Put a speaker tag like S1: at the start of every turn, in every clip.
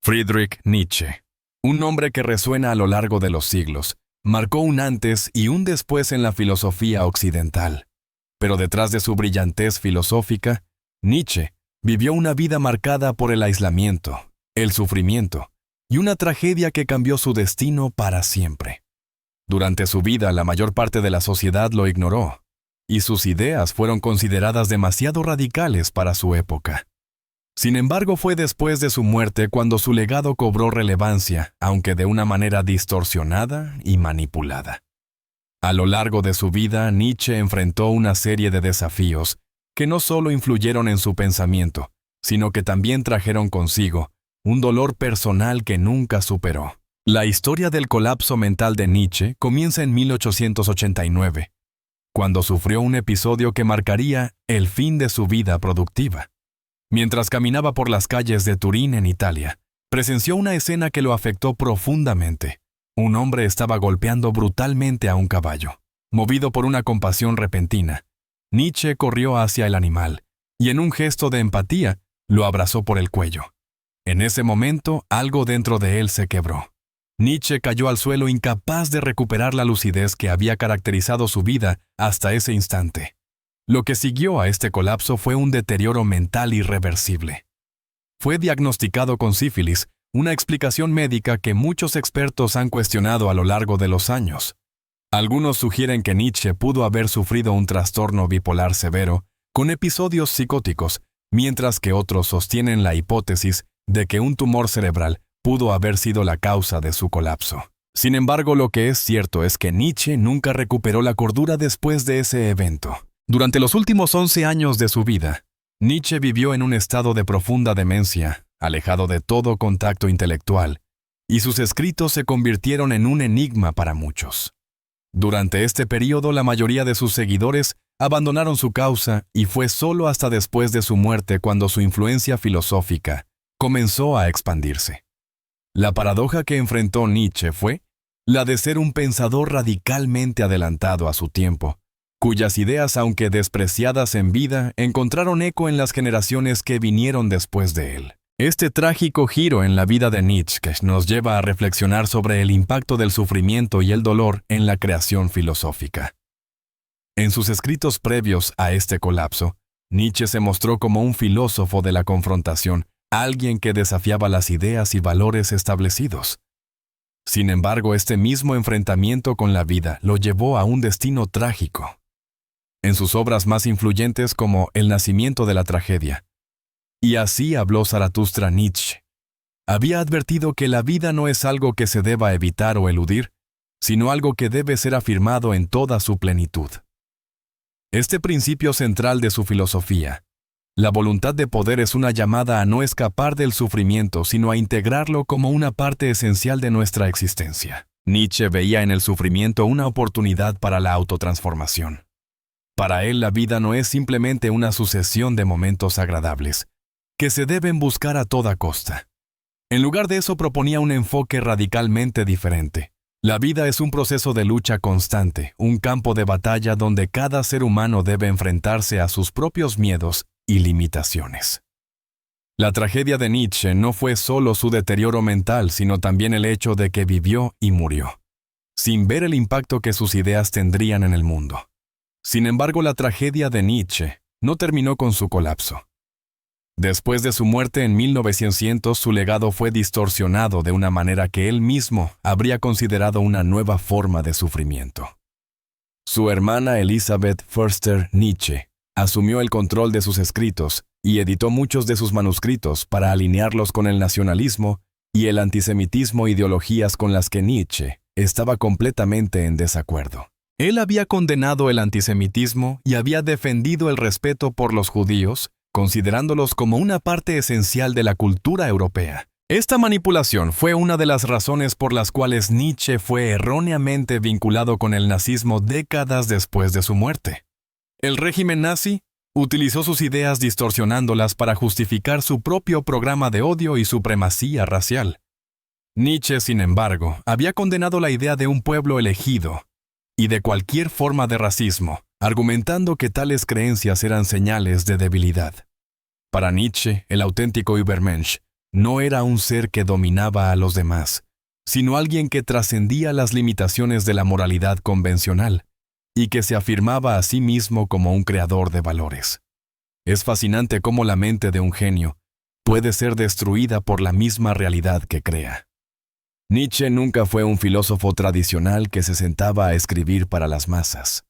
S1: Friedrich Nietzsche, un nombre que resuena a lo largo de los siglos, marcó un antes y un después en la filosofía occidental. Pero detrás de su brillantez filosófica, Nietzsche vivió una vida marcada por el aislamiento, el sufrimiento y una tragedia que cambió su destino para siempre. Durante su vida, la mayor parte de la sociedad lo ignoró, y sus ideas fueron consideradas demasiado radicales para su época. Sin embargo, fue después de su muerte cuando su legado cobró relevancia, aunque de una manera distorsionada y manipulada. A lo largo de su vida, Nietzsche enfrentó una serie de desafíos que no solo influyeron en su pensamiento, sino que también trajeron consigo un dolor personal que nunca superó. La historia del colapso mental de Nietzsche comienza en 1889, cuando sufrió un episodio que marcaría el fin de su vida productiva. Mientras caminaba por las calles de Turín, en Italia, presenció una escena que lo afectó profundamente. Un hombre estaba golpeando brutalmente a un caballo. Movido por una compasión repentina, Nietzsche corrió hacia el animal y en un gesto de empatía lo abrazó por el cuello. En ese momento, algo dentro de él se quebró. Nietzsche cayó al suelo incapaz de recuperar la lucidez que había caracterizado su vida hasta ese instante. Lo que siguió a este colapso fue un deterioro mental irreversible. Fue diagnosticado con sífilis, una explicación médica que muchos expertos han cuestionado a lo largo de los años. Algunos sugieren que Nietzsche pudo haber sufrido un trastorno bipolar severo, con episodios psicóticos, mientras que otros sostienen la hipótesis de que un tumor cerebral pudo haber sido la causa de su colapso. Sin embargo, lo que es cierto es que Nietzsche nunca recuperó la cordura después de ese evento. Durante los últimos 11 años de su vida, Nietzsche vivió en un estado de profunda demencia, alejado de todo contacto intelectual, y sus escritos se convirtieron en un enigma para muchos. Durante este periodo, la mayoría de sus seguidores abandonaron su causa y fue solo hasta después de su muerte cuando su influencia filosófica comenzó a expandirse. La paradoja que enfrentó Nietzsche fue la de ser un pensador radicalmente adelantado a su tiempo, cuyas ideas, aunque despreciadas en vida, encontraron eco en las generaciones que vinieron después de él. Este trágico giro en la vida de Nietzsche nos lleva a reflexionar sobre el impacto del sufrimiento y el dolor en la creación filosófica. En sus escritos previos a este colapso, Nietzsche se mostró como un filósofo de la confrontación, alguien que desafiaba las ideas y valores establecidos. Sin embargo, este mismo enfrentamiento con la vida lo llevó a un destino trágico. En sus obras más influyentes como El nacimiento de la tragedia, y así habló Zaratustra, Nietzsche había advertido que la vida no es algo que se deba evitar o eludir, sino algo que debe ser afirmado en toda su plenitud. Este principio central de su filosofía, la voluntad de poder, es una llamada a no escapar del sufrimiento, sino a integrarlo como una parte esencial de nuestra existencia. Nietzsche veía en el sufrimiento una oportunidad para la autotransformación. Para él, la vida no es simplemente una sucesión de momentos agradables, que se deben buscar a toda costa. En lugar de eso, proponía un enfoque radicalmente diferente. La vida es un proceso de lucha constante, un campo de batalla donde cada ser humano debe enfrentarse a sus propios miedos y limitaciones. La tragedia de Nietzsche no fue solo su deterioro mental, sino también el hecho de que vivió y murió, sin ver el impacto que sus ideas tendrían en el mundo. Sin embargo, la tragedia de Nietzsche no terminó con su colapso. Después de su muerte en 1900, su legado fue distorsionado de una manera que él mismo habría considerado una nueva forma de sufrimiento. Su hermana Elisabeth Förster Nietzsche asumió el control de sus escritos y editó muchos de sus manuscritos para alinearlos con el nacionalismo y el antisemitismo, ideologías con las que Nietzsche estaba completamente en desacuerdo. Él había condenado el antisemitismo y había defendido el respeto por los judíos, considerándolos como una parte esencial de la cultura europea. Esta manipulación fue una de las razones por las cuales Nietzsche fue erróneamente vinculado con el nazismo décadas después de su muerte. El régimen nazi utilizó sus ideas distorsionándolas para justificar su propio programa de odio y supremacía racial. Nietzsche, sin embargo, había condenado la idea de un pueblo elegido y de cualquier forma de racismo, argumentando que tales creencias eran señales de debilidad. Para Nietzsche, el auténtico Übermensch no era un ser que dominaba a los demás, sino alguien que trascendía las limitaciones de la moralidad convencional y que se afirmaba a sí mismo como un creador de valores. Es fascinante cómo la mente de un genio puede ser destruida por la misma realidad que crea. Nietzsche nunca fue un filósofo tradicional que se sentaba a escribir para las masas.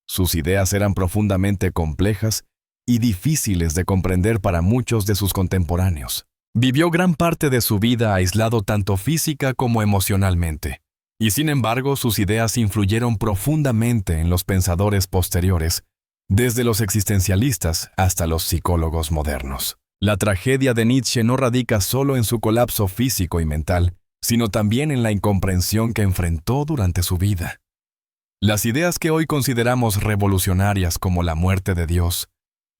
S1: Sus ideas eran profundamente complejas y difíciles de comprender para muchos de sus contemporáneos. Vivió gran parte de su vida aislado tanto física como emocionalmente, y sin embargo sus ideas influyeron profundamente en los pensadores posteriores, desde los existencialistas hasta los psicólogos modernos. La tragedia de Nietzsche no radica solo en su colapso físico y mental, sino también en la incomprensión que enfrentó durante su vida. Las ideas que hoy consideramos revolucionarias como la muerte de Dios,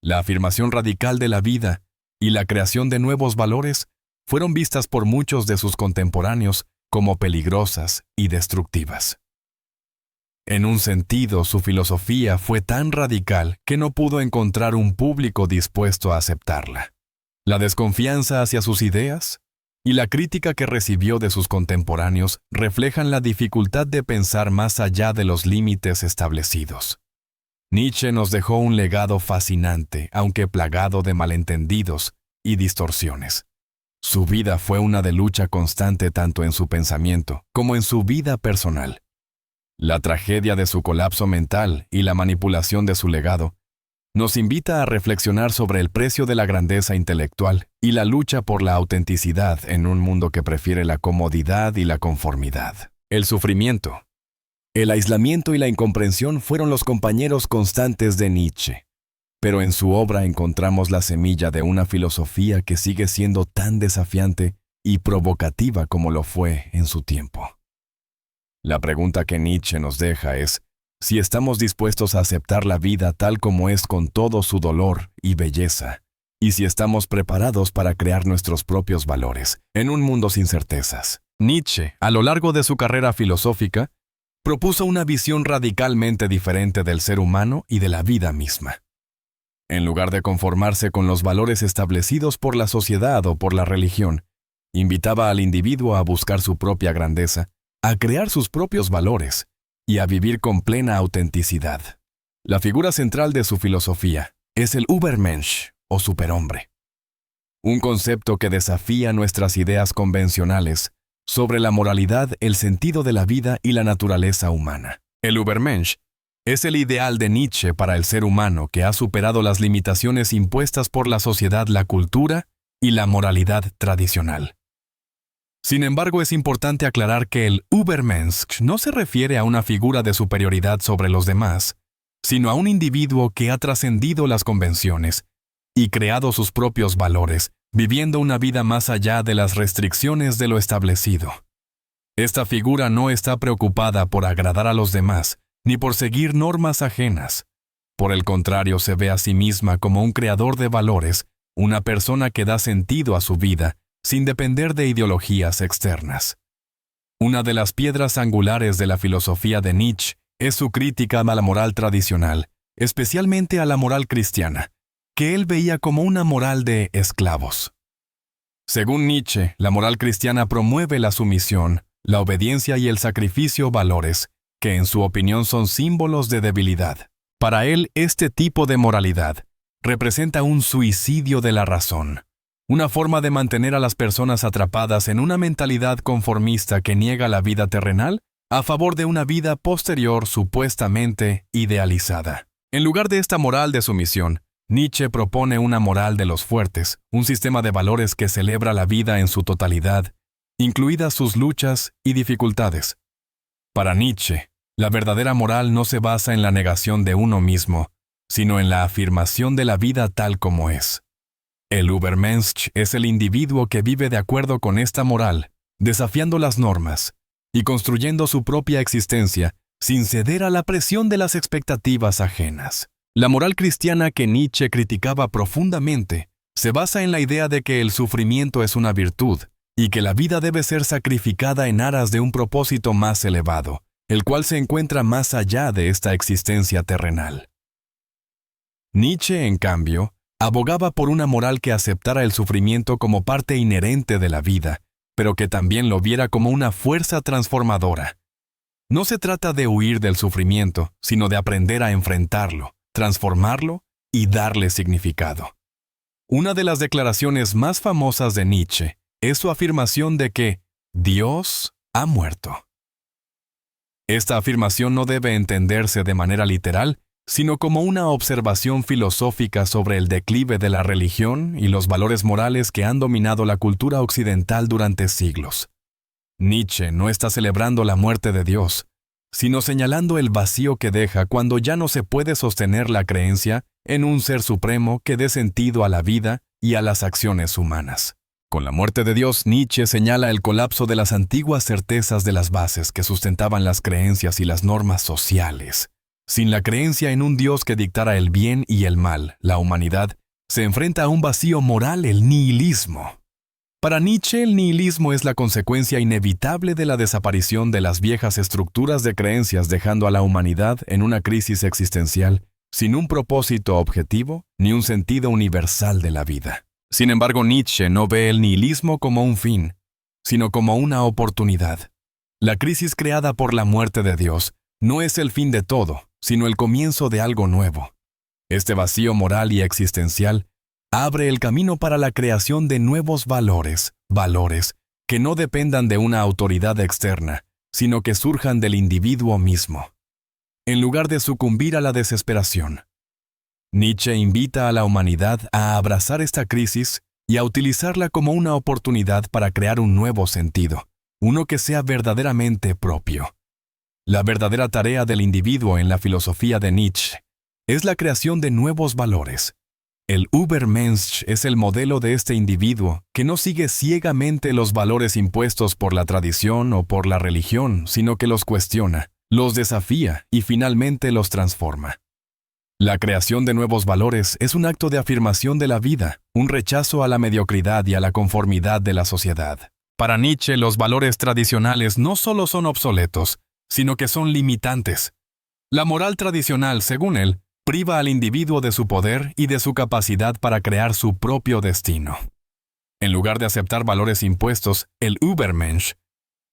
S1: la afirmación radical de la vida y la creación de nuevos valores fueron vistas por muchos de sus contemporáneos como peligrosas y destructivas. En un sentido, su filosofía fue tan radical que no pudo encontrar un público dispuesto a aceptarla. La desconfianza hacia sus ideas y la crítica que recibió de sus contemporáneos reflejan la dificultad de pensar más allá de los límites establecidos. Nietzsche nos dejó un legado fascinante, aunque plagado de malentendidos y distorsiones. Su vida fue una de lucha constante tanto en su pensamiento como en su vida personal. La tragedia de su colapso mental y la manipulación de su legado nos invita a reflexionar sobre el precio de la grandeza intelectual y la lucha por la autenticidad en un mundo que prefiere la comodidad y la conformidad. El sufrimiento, el aislamiento y la incomprensión fueron los compañeros constantes de Nietzsche, pero en su obra encontramos la semilla de una filosofía que sigue siendo tan desafiante y provocativa como lo fue en su tiempo. La pregunta que Nietzsche nos deja es si estamos dispuestos a aceptar la vida tal como es con todo su dolor y belleza, y si estamos preparados para crear nuestros propios valores en un mundo sin certezas. Nietzsche, a lo largo de su carrera filosófica, propuso una visión radicalmente diferente del ser humano y de la vida misma. En lugar de conformarse con los valores establecidos por la sociedad o por la religión, invitaba al individuo a buscar su propia grandeza, a crear sus propios valores y a vivir con plena autenticidad. La figura central de su filosofía es el Übermensch o superhombre, un concepto que desafía nuestras ideas convencionales sobre la moralidad, el sentido de la vida y la naturaleza humana. El Übermensch es el ideal de Nietzsche para el ser humano que ha superado las limitaciones impuestas por la sociedad, la cultura y la moralidad tradicional. Sin embargo, es importante aclarar que el Übermensch no se refiere a una figura de superioridad sobre los demás, sino a un individuo que ha trascendido las convenciones y creado sus propios valores, viviendo una vida más allá de las restricciones de lo establecido. Esta figura no está preocupada por agradar a los demás, ni por seguir normas ajenas. Por el contrario, se ve a sí misma como un creador de valores, una persona que da sentido a su vida, sin depender de ideologías externas. Una de las piedras angulares de la filosofía de Nietzsche es su crítica a la moral tradicional, especialmente a la moral cristiana, que él veía como una moral de esclavos. Según Nietzsche, la moral cristiana promueve la sumisión, la obediencia y el sacrificio, valores que en su opinión son símbolos de debilidad. Para él, este tipo de moralidad representa un suicidio de la razón, una forma de mantener a las personas atrapadas en una mentalidad conformista que niega la vida terrenal a favor de una vida posterior supuestamente idealizada. En lugar de esta moral de sumisión, Nietzsche propone una moral de los fuertes, un sistema de valores que celebra la vida en su totalidad, incluidas sus luchas y dificultades. Para Nietzsche, la verdadera moral no se basa en la negación de uno mismo, sino en la afirmación de la vida tal como es. El Übermensch es el individuo que vive de acuerdo con esta moral, desafiando las normas y construyendo su propia existencia sin ceder a la presión de las expectativas ajenas. La moral cristiana que Nietzsche criticaba profundamente se basa en la idea de que el sufrimiento es una virtud y que la vida debe ser sacrificada en aras de un propósito más elevado, el cual se encuentra más allá de esta existencia terrenal. Nietzsche, en cambio, Abogaba por una moral que aceptara el sufrimiento como parte inherente de la vida, pero que también lo viera como una fuerza transformadora. No se trata de huir del sufrimiento, sino de aprender a enfrentarlo, transformarlo y darle significado. Una de las declaraciones más famosas de Nietzsche es su afirmación de que Dios ha muerto. Esta afirmación no debe entenderse de manera literal, sino como una observación filosófica sobre el declive de la religión y los valores morales que han dominado la cultura occidental durante siglos. Nietzsche no está celebrando la muerte de Dios, sino señalando el vacío que deja cuando ya no se puede sostener la creencia en un ser supremo que dé sentido a la vida y a las acciones humanas. Con la muerte de Dios, Nietzsche señala el colapso de las antiguas certezas de las bases que sustentaban las creencias y las normas sociales. Sin la creencia en un Dios que dictara el bien y el mal, la humanidad se enfrenta a un vacío moral, el nihilismo. Para Nietzsche, el nihilismo es la consecuencia inevitable de la desaparición de las viejas estructuras de creencias, dejando a la humanidad en una crisis existencial, sin un propósito objetivo ni un sentido universal de la vida. Sin embargo, Nietzsche no ve el nihilismo como un fin, sino como una oportunidad. La crisis creada por la muerte de Dios no es el fin de todo, sino el comienzo de algo nuevo. Este vacío moral y existencial abre el camino para la creación de nuevos valores que no dependan de una autoridad externa, sino que surjan del individuo mismo. En lugar de sucumbir a la desesperación, Nietzsche invita a la humanidad a abrazar esta crisis y a utilizarla como una oportunidad para crear un nuevo sentido, uno que sea verdaderamente propio. La verdadera tarea del individuo en la filosofía de Nietzsche es la creación de nuevos valores. El Übermensch es el modelo de este individuo que no sigue ciegamente los valores impuestos por la tradición o por la religión, sino que los cuestiona, los desafía y finalmente los transforma. La creación de nuevos valores es un acto de afirmación de la vida, un rechazo a la mediocridad y a la conformidad de la sociedad. Para Nietzsche, los valores tradicionales no solo son obsoletos, sino que son limitantes. La moral tradicional, según él, priva al individuo de su poder y de su capacidad para crear su propio destino. En lugar de aceptar valores impuestos, el Übermensch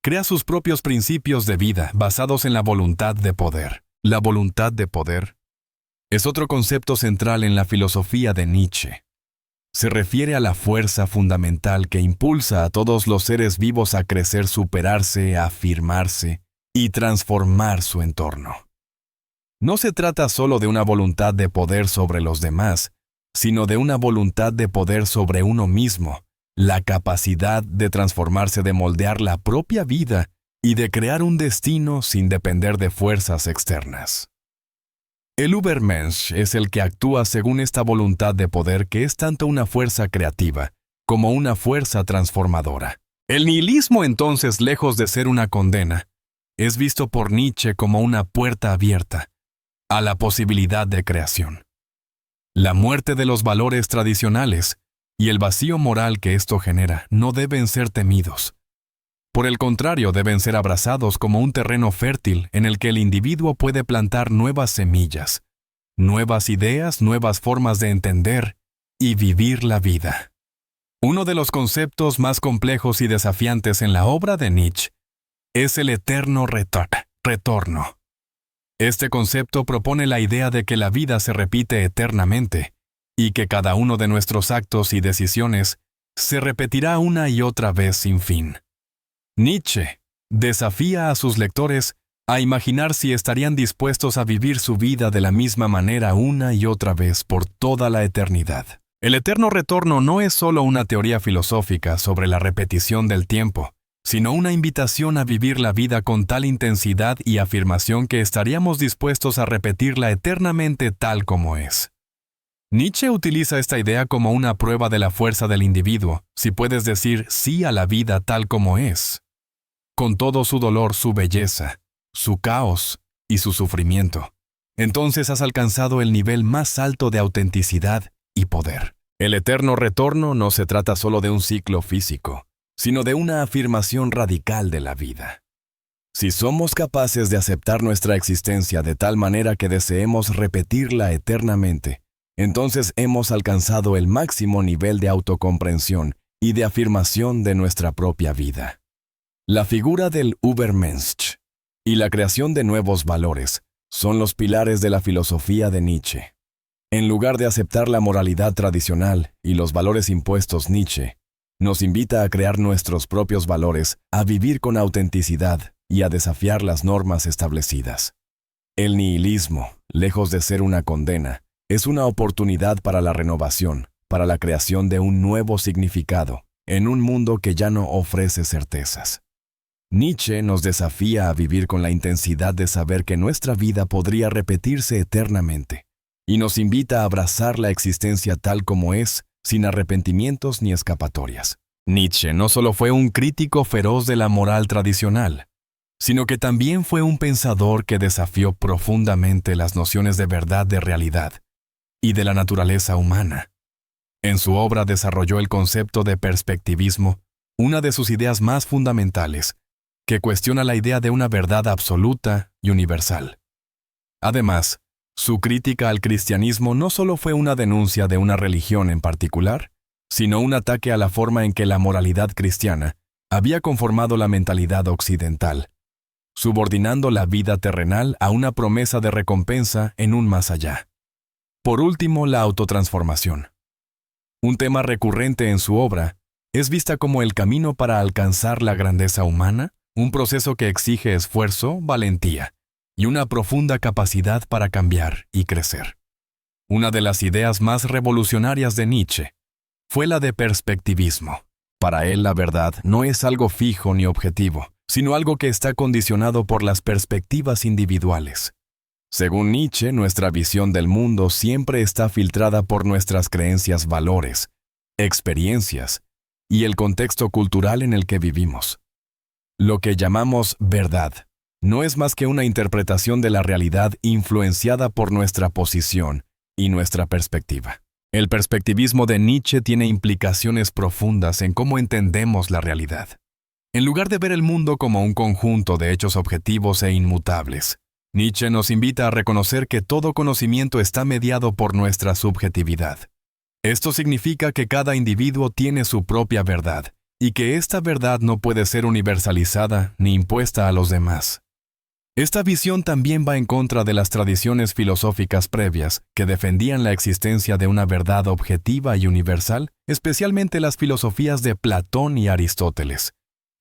S1: crea sus propios principios de vida basados en la voluntad de poder. La voluntad de poder es otro concepto central en la filosofía de Nietzsche. Se refiere a la fuerza fundamental que impulsa a todos los seres vivos a crecer, superarse, afirmarse y transformar su entorno. No se trata solo de una voluntad de poder sobre los demás, sino de una voluntad de poder sobre uno mismo, la capacidad de transformarse, de moldear la propia vida y de crear un destino sin depender de fuerzas externas. El Übermensch es el que actúa según esta voluntad de poder que es tanto una fuerza creativa como una fuerza transformadora. El nihilismo, entonces, lejos de ser una condena, es visto por Nietzsche como una puerta abierta a la posibilidad de creación. La muerte de los valores tradicionales y el vacío moral que esto genera no deben ser temidos. Por el contrario, deben ser abrazados como un terreno fértil en el que el individuo puede plantar nuevas semillas, nuevas ideas, nuevas formas de entender y vivir la vida. Uno de los conceptos más complejos y desafiantes en la obra de Nietzsche es el eterno retorno. Este concepto propone la idea de que la vida se repite eternamente y que cada uno de nuestros actos y decisiones se repetirá una y otra vez sin fin. Nietzsche desafía a sus lectores a imaginar si estarían dispuestos a vivir su vida de la misma manera una y otra vez por toda la eternidad. El eterno retorno no es solo una teoría filosófica sobre la repetición del tiempo, sino una invitación a vivir la vida con tal intensidad y afirmación que estaríamos dispuestos a repetirla eternamente tal como es. Nietzsche utiliza esta idea como una prueba de la fuerza del individuo, si puedes decir sí a la vida tal como es, con todo su dolor, su belleza, su caos y su sufrimiento. Entonces has alcanzado el nivel más alto de autenticidad y poder. El eterno retorno no se trata solo de un ciclo físico, sino de una afirmación radical de la vida. Si somos capaces de aceptar nuestra existencia de tal manera que deseemos repetirla eternamente, entonces hemos alcanzado el máximo nivel de autocomprensión y de afirmación de nuestra propia vida. La figura del Übermensch y la creación de nuevos valores son los pilares de la filosofía de Nietzsche. En lugar de aceptar la moralidad tradicional y los valores impuestos, Nietzsche nos invita a crear nuestros propios valores, a vivir con autenticidad y a desafiar las normas establecidas. El nihilismo, lejos de ser una condena, es una oportunidad para la renovación, para la creación de un nuevo significado, en un mundo que ya no ofrece certezas. Nietzsche nos desafía a vivir con la intensidad de saber que nuestra vida podría repetirse eternamente, y nos invita a abrazar la existencia tal como es, sin arrepentimientos ni escapatorias. Nietzsche no solo fue un crítico feroz de la moral tradicional, sino que también fue un pensador que desafió profundamente las nociones de verdad, de realidad y de la naturaleza humana. En su obra desarrolló el concepto de perspectivismo, una de sus ideas más fundamentales, que cuestiona la idea de una verdad absoluta y universal. Además, su crítica al cristianismo no solo fue una denuncia de una religión en particular, sino un ataque a la forma en que la moralidad cristiana había conformado la mentalidad occidental, subordinando la vida terrenal a una promesa de recompensa en un más allá. Por último, la autotransformación. Un tema recurrente en su obra, es vista como el camino para alcanzar la grandeza humana, un proceso que exige esfuerzo, valentía y una profunda capacidad para cambiar y crecer. Una de las ideas más revolucionarias de Nietzsche fue la de perspectivismo. Para él, la verdad no es algo fijo ni objetivo, sino algo que está condicionado por las perspectivas individuales. Según Nietzsche, nuestra visión del mundo siempre está filtrada por nuestras creencias, valores, experiencias y el contexto cultural en el que vivimos. Lo que llamamos verdad no es más que una interpretación de la realidad influenciada por nuestra posición y nuestra perspectiva. El perspectivismo de Nietzsche tiene implicaciones profundas en cómo entendemos la realidad. En lugar de ver el mundo como un conjunto de hechos objetivos e inmutables, Nietzsche nos invita a reconocer que todo conocimiento está mediado por nuestra subjetividad. Esto significa que cada individuo tiene su propia verdad y que esta verdad no puede ser universalizada ni impuesta a los demás. Esta visión también va en contra de las tradiciones filosóficas previas que defendían la existencia de una verdad objetiva y universal, especialmente las filosofías de Platón y Aristóteles,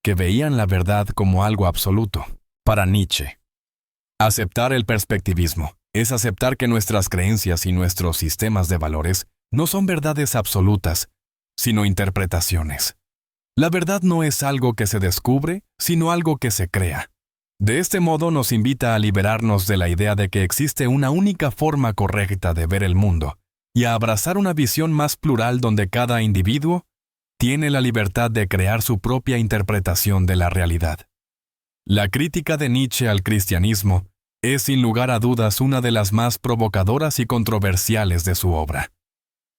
S1: que veían la verdad como algo absoluto. Para Nietzsche, aceptar el perspectivismo es aceptar que nuestras creencias y nuestros sistemas de valores no son verdades absolutas, sino interpretaciones. La verdad no es algo que se descubre, sino algo que se crea. De este modo nos invita a liberarnos de la idea de que existe una única forma correcta de ver el mundo y a abrazar una visión más plural donde cada individuo tiene la libertad de crear su propia interpretación de la realidad. La crítica de Nietzsche al cristianismo es sin lugar a dudas una de las más provocadoras y controversiales de su obra.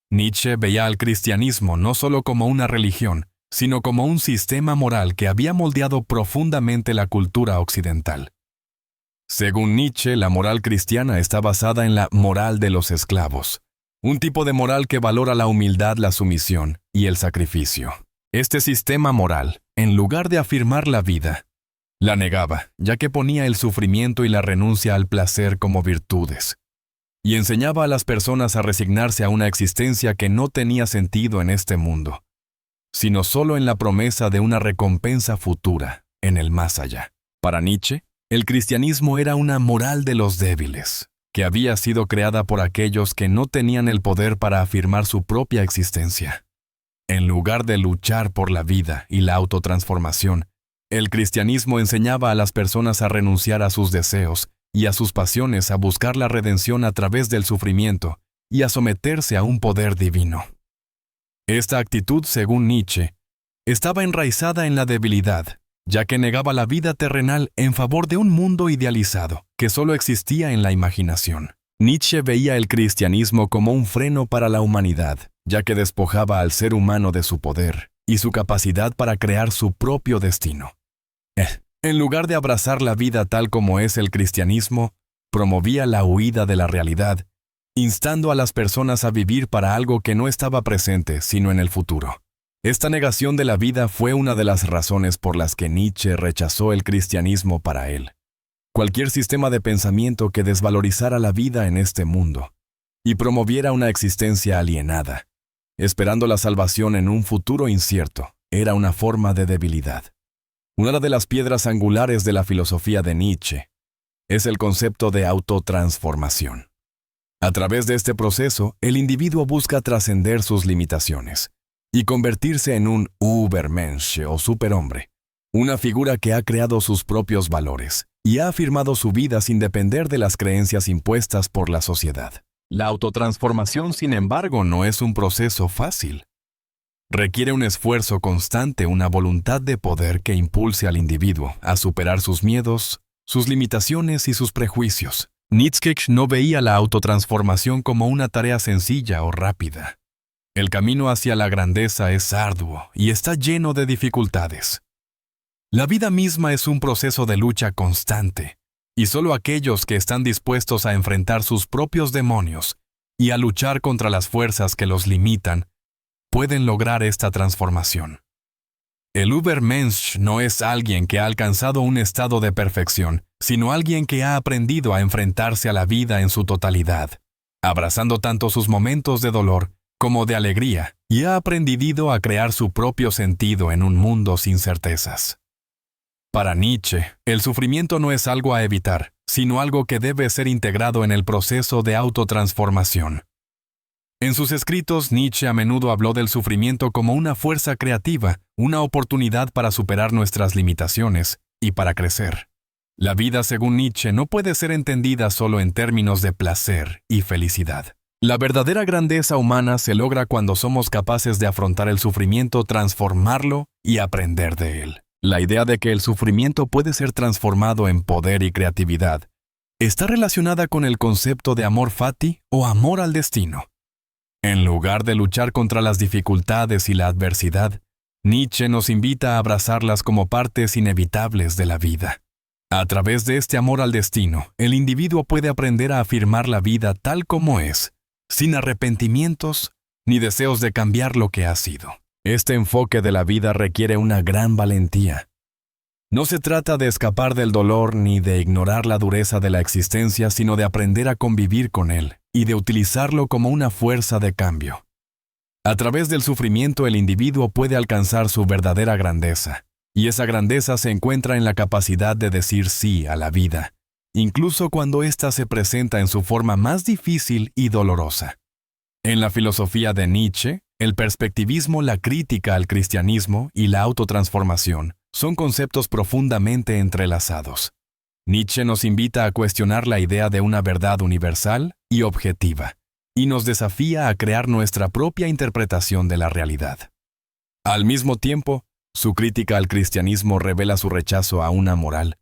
S1: Nietzsche veía al cristianismo no solo como una religión, sino como un sistema moral que había moldeado profundamente la cultura occidental. Según Nietzsche, la moral cristiana está basada en la moral de los esclavos, un tipo de moral que valora la humildad, la sumisión y el sacrificio. Este sistema moral, en lugar de afirmar la vida, la negaba, ya que ponía el sufrimiento y la renuncia al placer como virtudes, y enseñaba a las personas a resignarse a una existencia que no tenía sentido en este mundo, sino solo en la promesa de una recompensa futura, en el más allá. Para Nietzsche, el cristianismo era una moral de los débiles, que había sido creada por aquellos que no tenían el poder para afirmar su propia existencia. En lugar de luchar por la vida y la autotransformación, el cristianismo enseñaba a las personas a renunciar a sus deseos y a sus pasiones, a buscar la redención a través del sufrimiento y a someterse a un poder divino. Esta actitud, según Nietzsche, estaba enraizada en la debilidad, ya que negaba la vida terrenal en favor de un mundo idealizado que solo existía en la imaginación. Nietzsche veía el cristianismo como un freno para la humanidad, ya que despojaba al ser humano de su poder y su capacidad para crear su propio destino. En lugar de abrazar la vida tal como es el cristianismo, promovía la huida de la realidad instando a las personas a vivir para algo que no estaba presente, sino en el futuro. Esta negación de la vida fue una de las razones por las que Nietzsche rechazó el cristianismo para él. Cualquier sistema de pensamiento que desvalorizara la vida en este mundo y promoviera una existencia alienada, esperando la salvación en un futuro incierto, era una forma de debilidad. Una de las piedras angulares de la filosofía de Nietzsche es el concepto de autotransformación. A través de este proceso, el individuo busca trascender sus limitaciones y convertirse en un Übermensch o superhombre, una figura que ha creado sus propios valores y ha afirmado su vida sin depender de las creencias impuestas por la sociedad. La autotransformación, sin embargo, no es un proceso fácil. Requiere un esfuerzo constante, una voluntad de poder que impulse al individuo a superar sus miedos, sus limitaciones y sus prejuicios. Nietzsche no veía la autotransformación como una tarea sencilla o rápida. El camino hacia la grandeza es arduo y está lleno de dificultades. La vida misma es un proceso de lucha constante, y solo aquellos que están dispuestos a enfrentar sus propios demonios y a luchar contra las fuerzas que los limitan, pueden lograr esta transformación. El Übermensch no es alguien que ha alcanzado un estado de perfección, sino alguien que ha aprendido a enfrentarse a la vida en su totalidad, abrazando tanto sus momentos de dolor como de alegría, y ha aprendido a crear su propio sentido en un mundo sin certezas. Para Nietzsche, el sufrimiento no es algo a evitar, sino algo que debe ser integrado en el proceso de autotransformación. En sus escritos, Nietzsche a menudo habló del sufrimiento como una fuerza creativa, una oportunidad para superar nuestras limitaciones y para crecer. La vida, según Nietzsche, no puede ser entendida solo en términos de placer y felicidad. La verdadera grandeza humana se logra cuando somos capaces de afrontar el sufrimiento, transformarlo y aprender de él. La idea de que el sufrimiento puede ser transformado en poder y creatividad está relacionada con el concepto de amor fati o amor al destino. En lugar de luchar contra las dificultades y la adversidad, Nietzsche nos invita a abrazarlas como partes inevitables de la vida. A través de este amor al destino, el individuo puede aprender a afirmar la vida tal como es, sin arrepentimientos ni deseos de cambiar lo que ha sido. Este enfoque de la vida requiere una gran valentía. No se trata de escapar del dolor ni de ignorar la dureza de la existencia, sino de aprender a convivir con él y de utilizarlo como una fuerza de cambio. A través del sufrimiento, el individuo puede alcanzar su verdadera grandeza, y esa grandeza se encuentra en la capacidad de decir sí a la vida, incluso cuando ésta se presenta en su forma más difícil y dolorosa. En la filosofía de Nietzsche, el perspectivismo, la crítica al cristianismo y la autotransformación son conceptos profundamente entrelazados. Nietzsche nos invita a cuestionar la idea de una verdad universal y objetiva, y nos desafía a crear nuestra propia interpretación de la realidad. Al mismo tiempo, su crítica al cristianismo revela su rechazo a una moral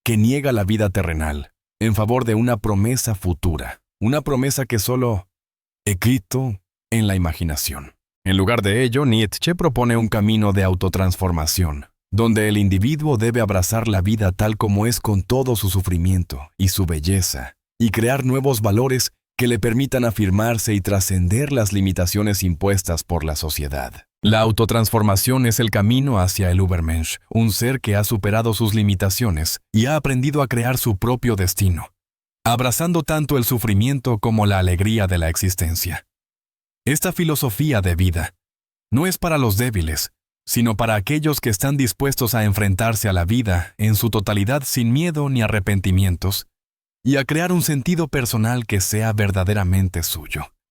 S1: que niega la vida terrenal en favor de una promesa futura, una promesa que solo escrito en la imaginación. En lugar de ello, Nietzsche propone un camino de autotransformación, donde el individuo debe abrazar la vida tal como es con todo su sufrimiento y su belleza, y crear nuevos valores que le permitan afirmarse y trascender las limitaciones impuestas por la sociedad. La autotransformación es el camino hacia el Übermensch, un ser que ha superado sus limitaciones y ha aprendido a crear su propio destino, abrazando tanto el sufrimiento como la alegría de la existencia. Esta filosofía de vida no es para los débiles, sino para aquellos que están dispuestos a enfrentarse a la vida en su totalidad sin miedo ni arrepentimientos, y a crear un sentido personal que sea verdaderamente suyo.